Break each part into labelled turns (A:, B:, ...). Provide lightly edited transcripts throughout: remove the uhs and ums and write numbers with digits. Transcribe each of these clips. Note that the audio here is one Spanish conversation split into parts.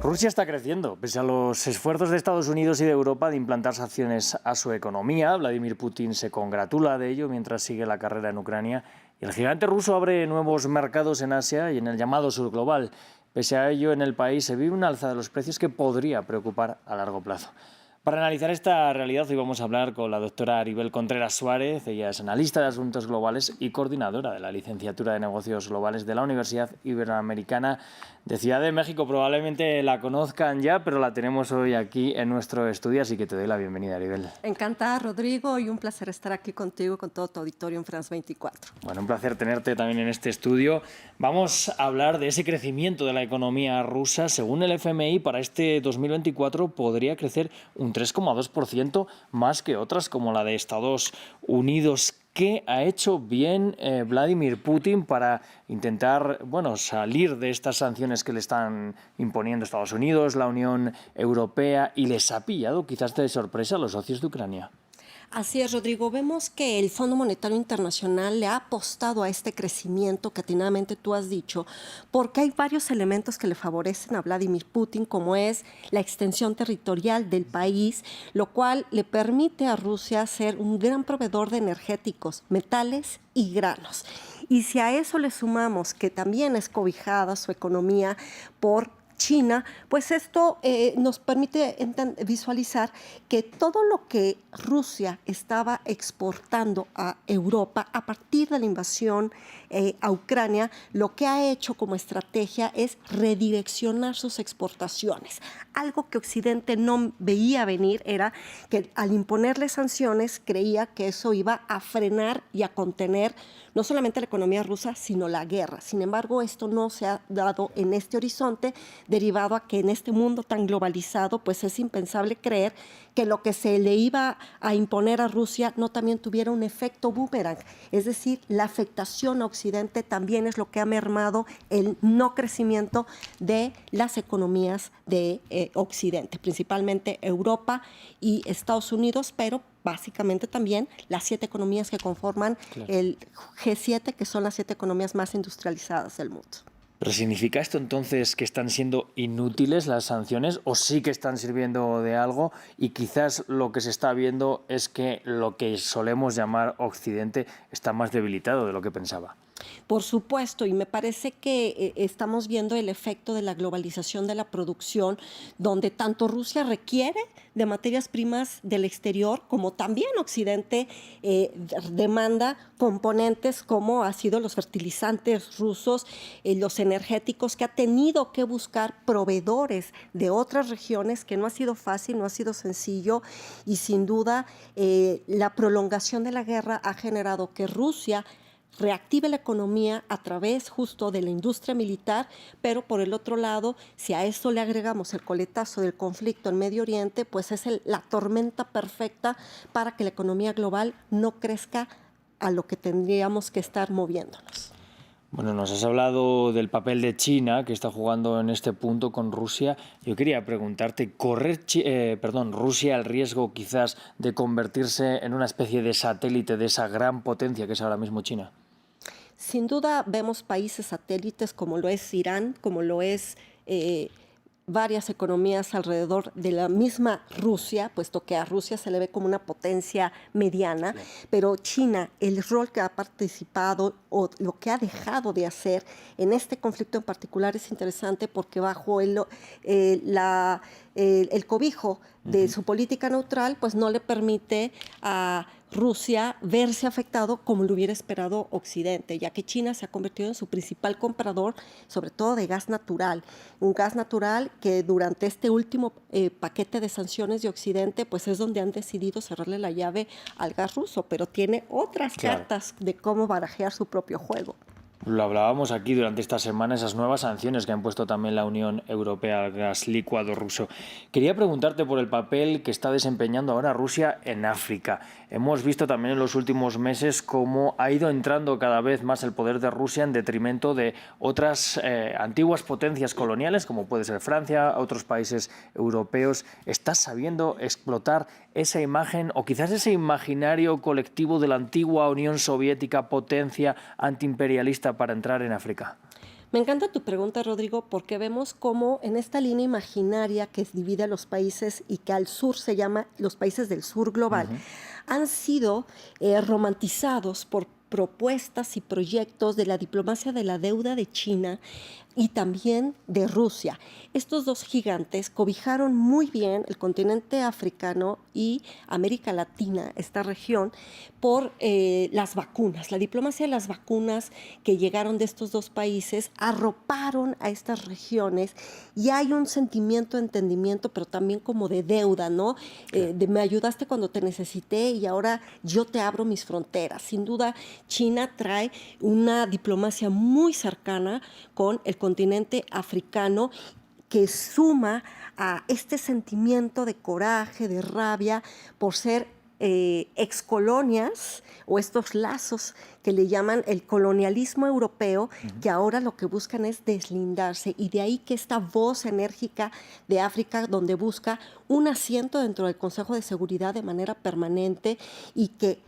A: Rusia está creciendo, pese a los esfuerzos de Estados Unidos y de Europa de implantar sanciones a su economía. Vladimir Putin se congratula de ello mientras sigue la carrera en Ucrania. Y el gigante ruso abre nuevos mercados en Asia y en el llamado sur global. Pese a ello, en el país se vive una alza de los precios que podría preocupar a largo plazo. Para analizar esta realidad, hoy vamos a hablar con la doctora Aribel Contreras Suárez. Ella es analista de asuntos globales y coordinadora de la licenciatura de negocios globales de la Universidad Iberoamericana de Ciudad de México. Probablemente la conozcan ya, pero la tenemos hoy aquí en nuestro estudio, así que te doy la bienvenida, Aribel.
B: Encantada, Rodrigo, y un placer estar aquí contigo, con todo tu auditorio en France 24.
A: Bueno, un placer tenerte también en este estudio. Vamos a hablar de ese crecimiento de la economía rusa. Según el FMI, para este 2024 podría crecer un 3,2% más que otras como la de Estados Unidos. ¿Qué ha hecho bien Vladimir Putin para intentar salir de estas sanciones que le están imponiendo Estados Unidos, la Unión Europea, y les ha pillado quizás de sorpresa a los socios de Ucrania?
B: Así es, Rodrigo. Vemos que el Fondo Monetario Internacional le ha apostado a este crecimiento que atinadamente tú has dicho, porque hay varios elementos que le favorecen a Vladimir Putin, como es la extensión territorial del país, lo cual le permite a Rusia ser un gran proveedor de energéticos, metales y granos. Y si a eso le sumamos que también es cobijada su economía por China, pues esto nos permite visualizar que todo lo que Rusia estaba exportando a Europa a partir de la invasión a Ucrania, lo que ha hecho como estrategia es redireccionar sus exportaciones. Algo que Occidente no veía venir era que al imponerle sanciones creía que eso iba a frenar y a contener no solamente la economía rusa, sino la guerra. Sin embargo, esto no se ha dado en este horizonte, derivado a que en este mundo tan globalizado, pues es impensable creer que lo que se le iba a imponer a Rusia no también tuviera un efecto boomerang. Es decir, la afectación a Occidente también es lo que ha mermado el no crecimiento de las economías de Occidente, principalmente Europa y Estados Unidos, pero básicamente también las 7 economías que conforman el G7, que son las 7 economías más industrializadas del mundo.
A: ¿Pero significa esto entonces que están siendo inútiles las sanciones o sí que están sirviendo de algo? Y quizás lo que se está viendo es que lo que solemos llamar Occidente está más debilitado de lo que pensaba.
B: Por supuesto, y me parece que estamos viendo el efecto de la globalización de la producción, donde tanto Rusia requiere de materias primas del exterior, como también Occidente demanda componentes como ha sido los fertilizantes rusos, los energéticos, que ha tenido que buscar proveedores de otras regiones, que no ha sido fácil, no ha sido sencillo, y sin duda la prolongación de la guerra ha generado que Rusia reactive la economía a través justo de la industria militar, pero por el otro lado, si a esto le agregamos el coletazo del conflicto en Medio Oriente, pues es la tormenta perfecta para que la economía global no crezca a lo que tendríamos que estar moviéndonos.
A: Bueno, nos has hablado del papel de China que está jugando en este punto con Rusia. Yo quería preguntarte, ¿corre Rusia el riesgo quizás de convertirse en una especie de satélite de esa gran potencia que es ahora mismo China?
B: Sin duda vemos países satélites como lo es Irán, como lo es varias economías alrededor de la misma Rusia, puesto que a Rusia se le ve como una potencia mediana, pero China, el rol que ha participado o lo que ha dejado de hacer en este conflicto en particular es interesante porque bajo el cobijo de su política neutral, pues no le permite a Rusia verse afectado como lo hubiera esperado Occidente, ya que China se ha convertido en su principal comprador, sobre todo de gas natural. Un gas natural que durante este último paquete de sanciones de Occidente, pues es donde han decidido cerrarle la llave al gas ruso, pero tiene otras cartas de cómo barajear su propio juego.
A: Lo hablábamos aquí durante esta semana, esas nuevas sanciones que ha impuesto también la Unión Europea al gas licuado ruso. Quería preguntarte por el papel que está desempeñando ahora Rusia en África. Hemos visto también en los últimos meses cómo ha ido entrando cada vez más el poder de Rusia en detrimento de otras antiguas potencias coloniales, como puede ser Francia, otros países europeos. ¿Está sabiendo explotar esa imagen o quizás ese imaginario colectivo de la antigua Unión Soviética, potencia antiimperialista, para entrar en África?
B: Me encanta tu pregunta, Rodrigo, porque vemos cómo en esta línea imaginaria que divide a los países y que al sur se llama los países del sur global, han sido romantizados por propuestas y proyectos de la diplomacia de la deuda de China y también de Rusia. Estos dos gigantes cobijaron muy bien el continente africano y América Latina, esta región, por las vacunas. La diplomacia de las vacunas que llegaron de estos dos países arroparon a estas regiones y hay un sentimiento de entendimiento, pero también como de deuda, ¿no? De me ayudaste cuando te necesité y ahora yo te abro mis fronteras. Sin duda, China trae una diplomacia muy cercana con el continente africano que suma a este sentimiento de coraje, de rabia por ser excolonias o estos lazos que le llaman el colonialismo europeo, que ahora lo que buscan es deslindarse. Y de ahí que esta voz enérgica de África, donde busca un asiento dentro del Consejo de Seguridad de manera permanente y que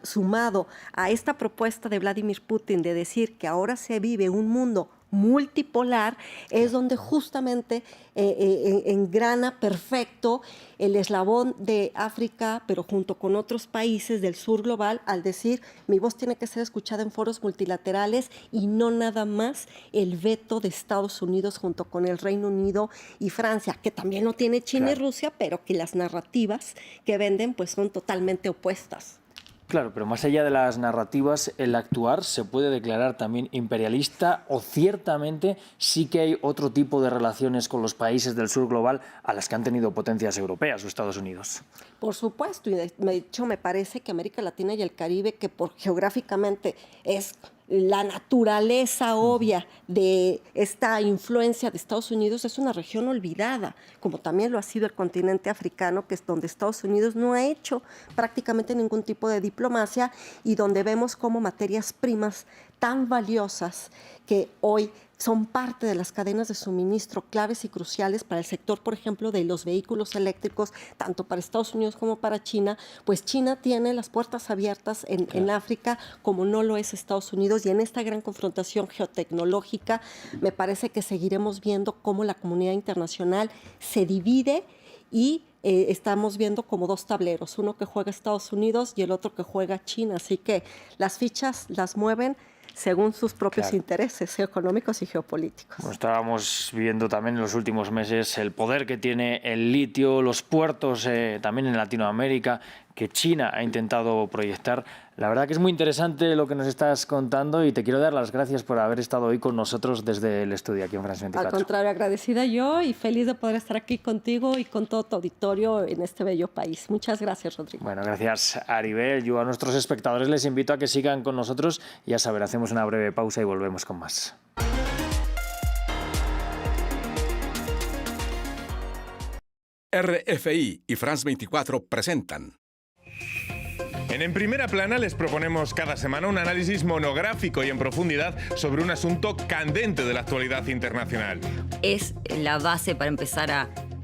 B: sumado a esta propuesta de Vladimir Putin de decir que ahora se vive un mundo multipolar, es donde justamente engrana perfecto el eslabón de África, pero junto con otros países del sur global, al decir mi voz tiene que ser escuchada en foros multilaterales y no nada más el veto de Estados Unidos junto con el Reino Unido y Francia, que también lo tiene China y Rusia, pero que las narrativas que venden pues son totalmente opuestas.
A: Claro, pero más allá de las narrativas, el actuar se puede declarar también imperialista o ciertamente sí que hay otro tipo de relaciones con los países del sur global a las que han tenido potencias europeas o Estados Unidos.
B: Por supuesto, y de hecho me parece que América Latina y el Caribe, que geográficamente es la naturaleza obvia de esta influencia de Estados Unidos, es una región olvidada, como también lo ha sido el continente africano, que es donde Estados Unidos no ha hecho prácticamente ningún tipo de diplomacia y donde vemos como materias primas tan valiosas que hoy son parte de las cadenas de suministro claves y cruciales para el sector, por ejemplo, de los vehículos eléctricos, tanto para Estados Unidos como para China, pues China tiene las puertas abiertas en África, como no lo es Estados Unidos, y en esta gran confrontación geotecnológica me parece que seguiremos viendo cómo la comunidad internacional se divide y estamos viendo como dos tableros, uno que juega Estados Unidos y el otro que juega China, así que las fichas las mueven según sus propios intereses geoeconómicos y geopolíticos.
A: Bueno, estábamos viendo también en los últimos meses el poder que tiene el litio, los puertos también en Latinoamérica, que China ha intentado proyectar. La verdad que es muy interesante lo que nos estás contando y te quiero dar las gracias por haber estado hoy con nosotros desde el estudio aquí en France 24.
B: Al contrario, agradecida yo y feliz de poder estar aquí contigo y con todo tu auditorio en este bello país. Muchas gracias, Rodrigo.
A: Bueno, gracias, Aribel. Yo a nuestros espectadores les invito a que sigan con nosotros. Ya saben, hacemos una breve pausa y volvemos con más.
C: RFI y France 24 presentan.
D: En Primera Plana les proponemos cada semana un análisis monográfico y en profundidad sobre un asunto candente de la actualidad internacional.
E: Es la base para empezar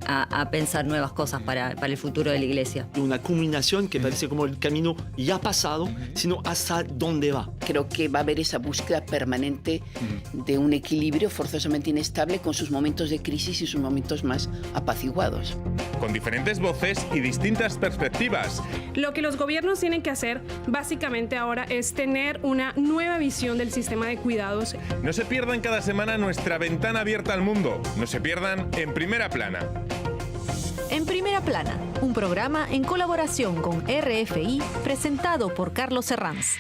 E: a pensar nuevas cosas para el futuro de la Iglesia.
F: Una culminación que parece como el camino ya pasado, sino hasta dónde va.
G: Creo que va a haber esa búsqueda permanente de un equilibrio forzosamente inestable con sus momentos de crisis y sus momentos más apaciguados.
D: Con diferentes voces y distintas perspectivas.
H: Lo que los gobiernos tienen que hacer básicamente ahora es tener una nueva visión del sistema de cuidados.
D: No se pierdan cada semana nuestra ventana abierta al mundo. No se pierdan En Primera Plana.
I: En Primera Plana, un programa en colaboración con RFI presentado por Carlos Herranz.